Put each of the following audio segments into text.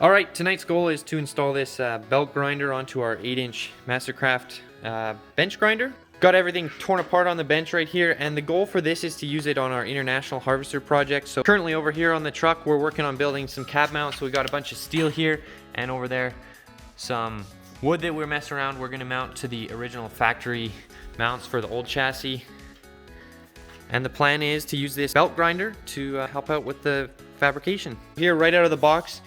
Alright, tonight's goal is to install this belt grinder onto our 8-inch Mastercraft bench grinder. Got everything torn apart on the bench right here, and the goal for this is to use it on our international harvester project. So currently over here on the truck, we're working on building some cab mounts. So we got a bunch of steel here, and over there some wood that we're messing around. We're going to mount to the original factory mounts for the old chassis. And the plan is to use this belt grinder to help out with the fabrication. Here, right out of the box,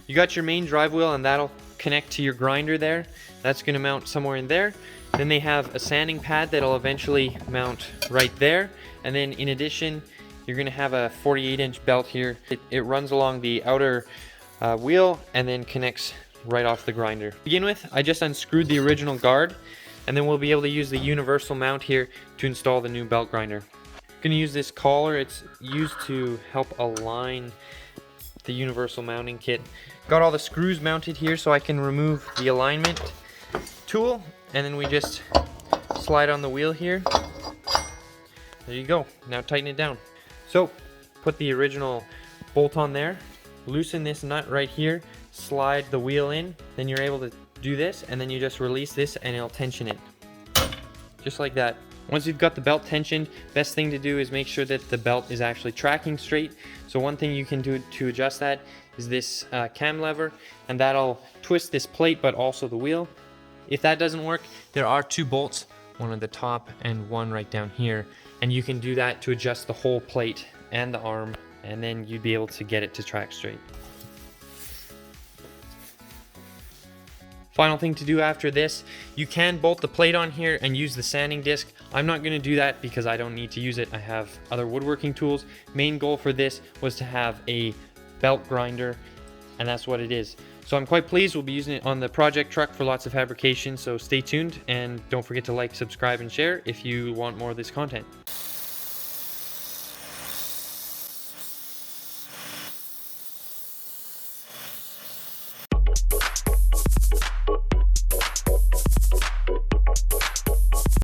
you got your main drive wheel, and that'll connect to your grinder there. That's going to mount somewhere in there. Then they have a sanding pad that'll eventually mount right there. And then in addition, you're going to have a 48-inch belt here. It runs along the outer wheel and then connects right off the grinder. To begin with, I just unscrewed the original guard, and then we'll be able to use the universal mount here to install the new belt grinder. I'm going to use this collar. It's used to help align the universal mounting kit. Got all the screws mounted here so I can remove the alignment tool, and then we just slide on the wheel here. There you go. Now tighten it down. So put the original bolt on there, loosen this nut right here, slide the wheel in, then you're able to do this, and then you just release this and it'll tension it. Just like that. Once you've got the belt tensioned, best thing to do is make sure that the belt is actually tracking straight. So one thing you can do to adjust that is this cam lever, and that'll twist this plate but also the wheel. If that doesn't work, there are two bolts, one at the top and one right down here, and you can do that to adjust the whole plate and the arm, and then you'd be able to get it to track straight. Final thing to do after this, you can bolt the plate on here and use the sanding disc. I'm not going to do that because I don't need to use it. I have other woodworking tools. Main goal for this was to have a belt grinder, and that's what it is. So I'm quite pleased. We'll be using it on the project truck for lots of fabrication, so stay tuned, and don't forget to like, subscribe, and share if you want more of this content.